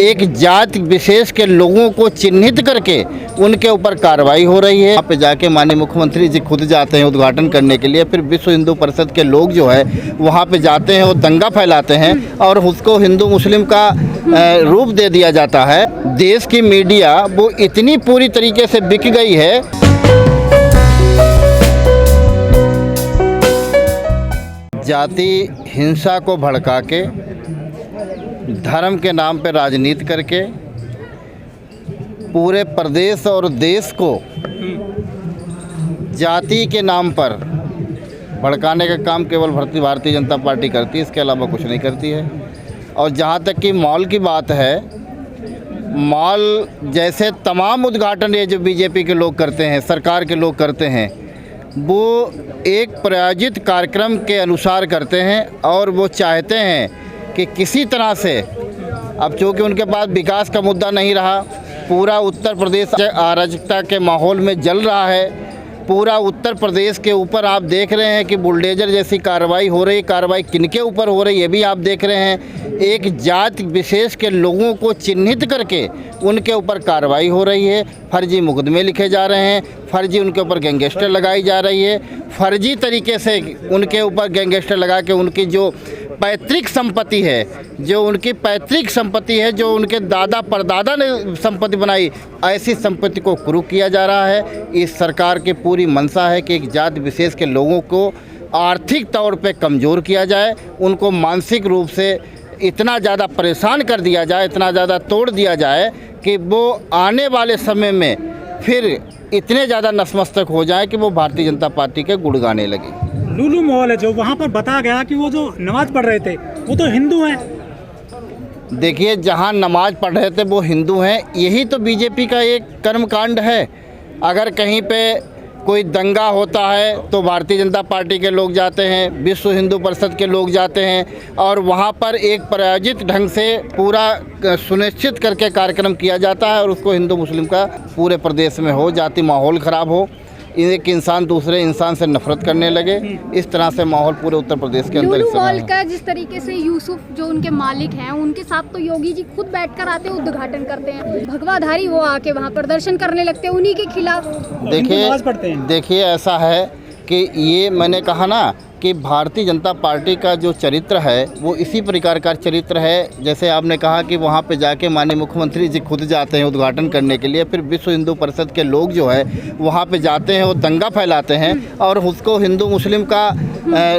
एक जाति विशेष के लोगों को चिन्हित करके उनके ऊपर कार्रवाई हो रही है। वहाँ पे जाके माननीय मुख्यमंत्री जी खुद जाते हैं उद्घाटन करने के लिए, फिर विश्व हिंदू परिषद के लोग जो है वहाँ पे जाते हैं और दंगा फैलाते हैं और उसको हिंदू मुस्लिम का रूप दे दिया जाता है। देश की मीडिया वो इतनी पूरी तरीके से बिक गई है। जाति हिंसा को भड़का के, धर्म के नाम पे राजनीति करके पूरे प्रदेश और देश को जाति के नाम पर भड़काने का काम केवल भारतीय जनता पार्टी करती है, इसके अलावा कुछ नहीं करती है। और जहाँ तक कि मॉल की बात है, मॉल जैसे तमाम उद्घाटन ये जो बीजेपी के लोग करते हैं, सरकार के लोग करते हैं, वो एक प्रायोजित कार्यक्रम के अनुसार करते हैं और वो चाहते हैं कि किसी तरह से, अब चूँकि उनके पास विकास का मुद्दा नहीं रहा, पूरा उत्तर प्रदेश अराजकता के माहौल में जल रहा है। पूरा उत्तर प्रदेश के ऊपर आप देख रहे हैं कि बुलडोजर जैसी कार्रवाई हो रही। कार्रवाई किनके ऊपर हो रही है ये भी आप देख रहे हैं। एक जाति विशेष के लोगों को चिन्हित करके उनके ऊपर कार्रवाई हो रही है। फर्जी मुकदमे लिखे जा रहे हैं, फर्जी उनके ऊपर गैंगस्टर लगाई जा रही है, फर्जी तरीके से उनके ऊपर गैंगस्टर लगा के उनकी जो पैतृक संपत्ति है, जो उनके दादा परदादा ने संपत्ति बनाई, ऐसी संपत्ति को कुरूप किया जा रहा है। इस सरकार की पूरी मंशा है कि एक जाति विशेष के लोगों को आर्थिक तौर पे कमज़ोर किया जाए, उनको मानसिक रूप से इतना ज़्यादा परेशान कर दिया जाए, इतना ज़्यादा तोड़ दिया जाए कि वो आने वाले समय में फिर इतने ज़्यादा नतमस्तक हो जाए कि वो भारतीय जनता पार्टी के गुण गाने लगे। लुलु मॉल है जो वहाँ पर बताया गया कि वो जो नमाज पढ़ रहे थे वो तो हिंदू हैं। देखिए, जहाँ नमाज पढ़ रहे थे वो हिंदू हैं, यही तो बीजेपी का एक कर्मकांड है। अगर कहीं पे कोई दंगा होता है तो भारतीय जनता पार्टी के लोग जाते हैं, विश्व हिंदू परिषद के लोग जाते हैं और वहाँ पर एक प्रायोजित ढंग से पूरा सुनिश्चित करके कार्यक्रम किया जाता है और उसको हिंदू मुस्लिम का पूरे प्रदेश में हो, जाति माहौल ख़राब हो, एक इंसान दूसरे इंसान से नफरत करने लगे, इस तरह से माहौल पूरे उत्तर प्रदेश के अंदर। लुलु मॉल का जिस तरीके से यूसुफ जो उनके मालिक हैं, उनके साथ तो योगी जी खुद बैठकर आते हैं, उद्घाटन करते हैं, भगवाधारी वो आके वहाँ प्रदर्शन करने लगते हैं उन्हीं के खिलाफ। देखिए ऐसा है कि ये मैंने कहा ना कि भारतीय जनता पार्टी का जो चरित्र है वो इसी प्रकार का चरित्र है। जैसे आपने कहा कि वहाँ पे जाके माननीय मुख्यमंत्री जी खुद जाते हैं उद्घाटन करने के लिए, फिर विश्व हिंदू परिषद के लोग जो है वहाँ पे जाते हैं और दंगा फैलाते हैं और उसको हिंदू मुस्लिम का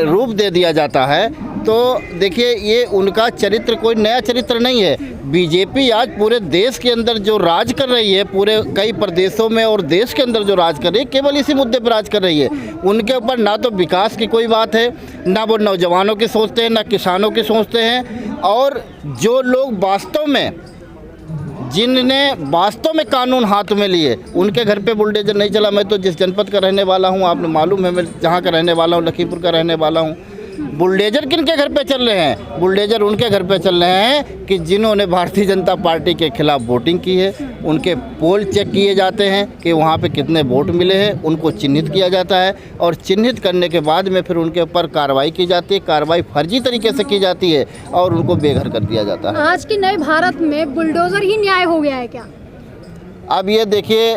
रूप दे दिया जाता है। तो देखिए, ये उनका चरित्र कोई नया चरित्र नहीं है। बीजेपी आज पूरे देश के अंदर जो राज कर रही है, पूरे कई प्रदेशों में और देश के अंदर जो राज कर रही है, केवल इसी मुद्दे पर राज कर रही है। उनके ऊपर ना तो विकास की कोई बात है, ना वो नौजवानों की सोचते हैं, ना किसानों की सोचते हैं। और जो लोग जिनने वास्तव में कानून हाथ में लिए, उनके घर पे बुलडोजर नहीं चला। मैं तो जिस जनपद का रहने वाला हूँ, आपने मालूम है, मैं जहाँ का रहने वाला हूँ, लखीमपुर का रहने वाला हूँ। बुलडोजर किनके घर पे चल रहे हैं? बुलडोजर उनके घर पे चल रहे हैं कि जिन्होंने भारतीय जनता पार्टी के खिलाफ वोटिंग की है। उनके पोल चेक किए जाते हैं कि वहाँ पे कितने वोट मिले हैं, उनको चिन्हित किया जाता है और चिन्हित करने के बाद में फिर उनके ऊपर कार्रवाई की जाती है। कार्रवाई फर्जी तरीके से की जाती है और उनको बेघर कर दिया जाता है। आज के नए भारत में बुलडोजर ही न्याय हो गया है क्या? अब ये देखिए,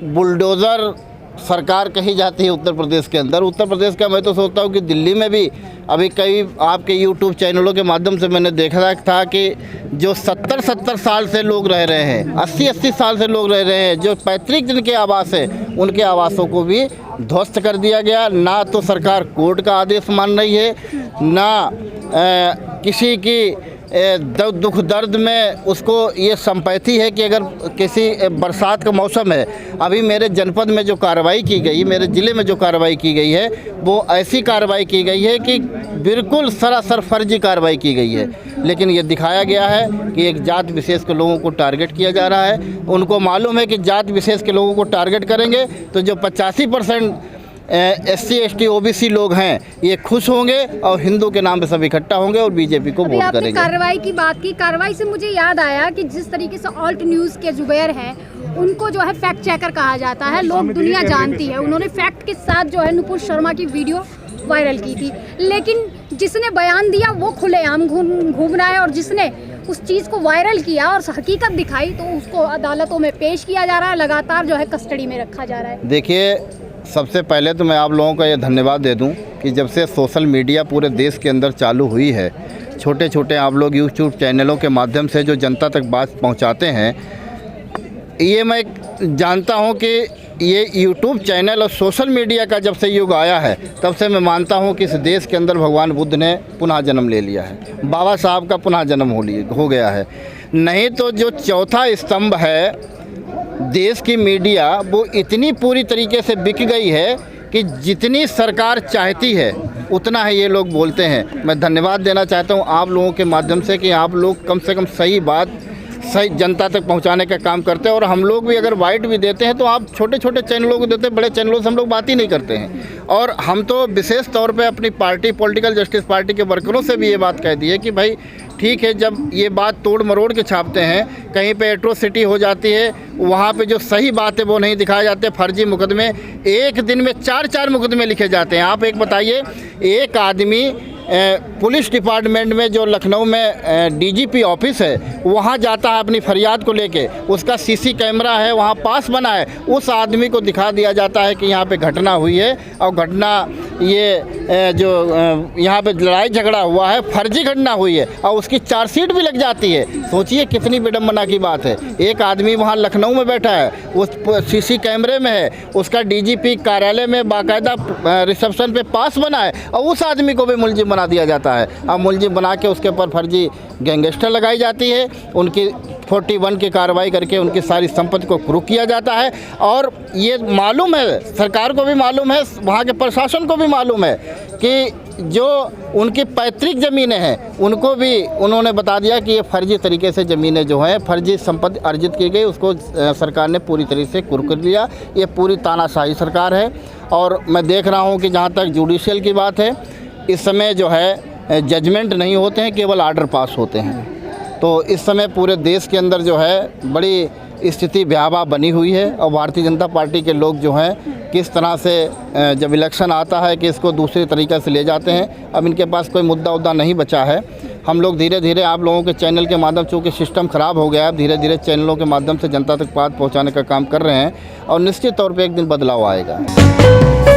बुलडोज़र सरकार कही जाती है उत्तर प्रदेश के अंदर। उत्तर प्रदेश का मैं तो सोचता हूँ कि दिल्ली में भी अभी कई आपके यूट्यूब चैनलों के माध्यम से मैंने देखा था कि जो 70 साल से लोग रह रहे हैं, 80 साल से लोग रह रहे हैं, जो पैतृक जिनके आवास है, उनके आवासों को भी ध्वस्त कर दिया गया। ना तो सरकार कोर्ट का आदेश मान रही है, ना किसी की दुख दर्द में उसको ये संपैथी है कि अगर किसी बरसात का मौसम है, अभी मेरे जनपद में जो कार्रवाई की गई, मेरे ज़िले में जो कार्रवाई की गई है, वो ऐसी कार्रवाई की गई है कि बिल्कुल सरासर फर्जी कार्रवाई की गई है। लेकिन ये दिखाया गया है कि एक जाति विशेष के लोगों को टारगेट किया जा रहा है। उनको मालूम है कि जाति विशेष के लोगों को टारगेट करेंगे तो जो 85% SC ST OBC लोग हैं ये खुश होंगे और हिंदू के नाम पे सब इकट्ठा होंगे और बीजेपी को वोट करेंगे। कार्रवाई की बात की, कार्रवाई से मुझे याद आया कि जिस तरीके से ऑल्ट न्यूज़ के जुबैर हैं, उनको जो है फैक्ट चेकर कहा जाता है, लोग दुनिया जानती है। उन्होंने फैक्ट के साथ जो है नुपुर शर्मा की वीडियो वायरल की थी, लेकिन जिसने बयान दिया वो खुलेआम घूम रहा है और जिसने उस चीज़ को वायरल किया और हकीकत दिखाई, तो उसको अदालतों में पेश किया जा रहा है, लगातार जो है कस्टडी में रखा जा रहा है। देखिए, सबसे पहले तो मैं आप लोगों का ये धन्यवाद दे दूं कि जब से सोशल मीडिया पूरे देश के अंदर चालू हुई है, छोटे छोटे आप लोग यूट्यूब चैनलों के माध्यम से जो जनता तक बात पहुंचाते हैं, ये मैं जानता हूं कि ये यूट्यूब चैनल और सोशल मीडिया का जब से युग आया है, तब से मैं मानता हूं कि इस देश के अंदर भगवान बुद्ध ने पुनः जन्म ले लिया है, बाबा साहब का पुनः जन्म हो गया है। नहीं तो जो चौथा स्तंभ है देश की मीडिया, वो इतनी पूरी तरीके से बिक गई है कि जितनी सरकार चाहती है उतना ही ये लोग बोलते हैं। मैं धन्यवाद देना चाहता हूँ आप लोगों के माध्यम से कि आप लोग कम से कम सही बात सही जनता तक पहुंचाने का काम करते हैं। और हम लोग भी अगर वाइट भी देते हैं तो आप छोटे छोटे चैनलों को देते हैं, बड़े चैनलों से हम लोग बात ही नहीं करते हैं। और हम तो विशेष तौर पे अपनी पार्टी पॉलिटिकल जस्टिस पार्टी के वर्करों से भी ये बात कह दी है कि भाई ठीक है, जब ये बात तोड़ मरोड़ के छापते हैं, कहीं पे एट्रोसिटी हो जाती है, वहाँ पे जो सही बात है वो नहीं दिखाए जाते, फर्जी मुकदमे, एक दिन में 4-4 मुकदमे लिखे जाते हैं। आप एक बताइए, एक आदमी पुलिस डिपार्टमेंट में जो लखनऊ में डीजीपी ऑफिस है, वहाँ जाता है अपनी फरियाद को लेके, उसका सीसी कैमरा है, वहाँ पास बना है, उस आदमी को दिखा दिया जाता है कि यहाँ पे घटना हुई है और घटना ये जो यहाँ पे लड़ाई झगड़ा हुआ है, फर्जी घटना हुई है, और उसकी चार्जशीट भी लग जाती है। सोचिए कितनी विडम्बना की बात है। एक आदमी वहाँ लखनऊ में बैठा है, उस सीसी कैमरे में है, उसका डीजीपी कार्यालय में बाकायदा रिसेप्शन पे पास बना है, और उस आदमी को भी मुलजिम बना दिया जाता है। अब मुलजिम बना के उसके ऊपर फर्जी गैंगस्टर लगाई जाती है, उनकी 41 की कार्रवाई करके उनकी सारी संपत्ति को कुर्क किया जाता है। और ये मालूम है, सरकार को भी मालूम है, वहाँ के प्रशासन को भी मालूम है कि जो उनकी पैतृक ज़मीनें हैं उनको भी उन्होंने बता दिया कि ये फर्जी तरीके से ज़मीनें जो हैं, फर्जी संपत्ति अर्जित की गई, उसको सरकार ने पूरी तरीके से कुर्क कर लिया। ये पूरी तानाशाही सरकार है। और मैं देख रहा हूँ कि जहाँ तक जुडिशियल की बात है, इस समय जो है जजमेंट नहीं होते हैं, केवल आर्डर पास होते हैं। तो इस समय पूरे देश के अंदर जो है बड़ी स्थिति भयावह बनी हुई है। और भारतीय जनता पार्टी के लोग जो हैं किस तरह से जब इलेक्शन आता है कि इसको दूसरे तरीक़े से ले जाते हैं। अब इनके पास कोई मुद्दा नहीं बचा है। हम लोग धीरे धीरे आप लोगों के चैनल के माध्यम, चूँकि सिस्टम ख़राब हो गया है, धीरे धीरे चैनलों के माध्यम से जनता तक बात पहुँचाने का काम कर रहे हैं, और निश्चित तौर पर एक दिन बदलाव आएगा।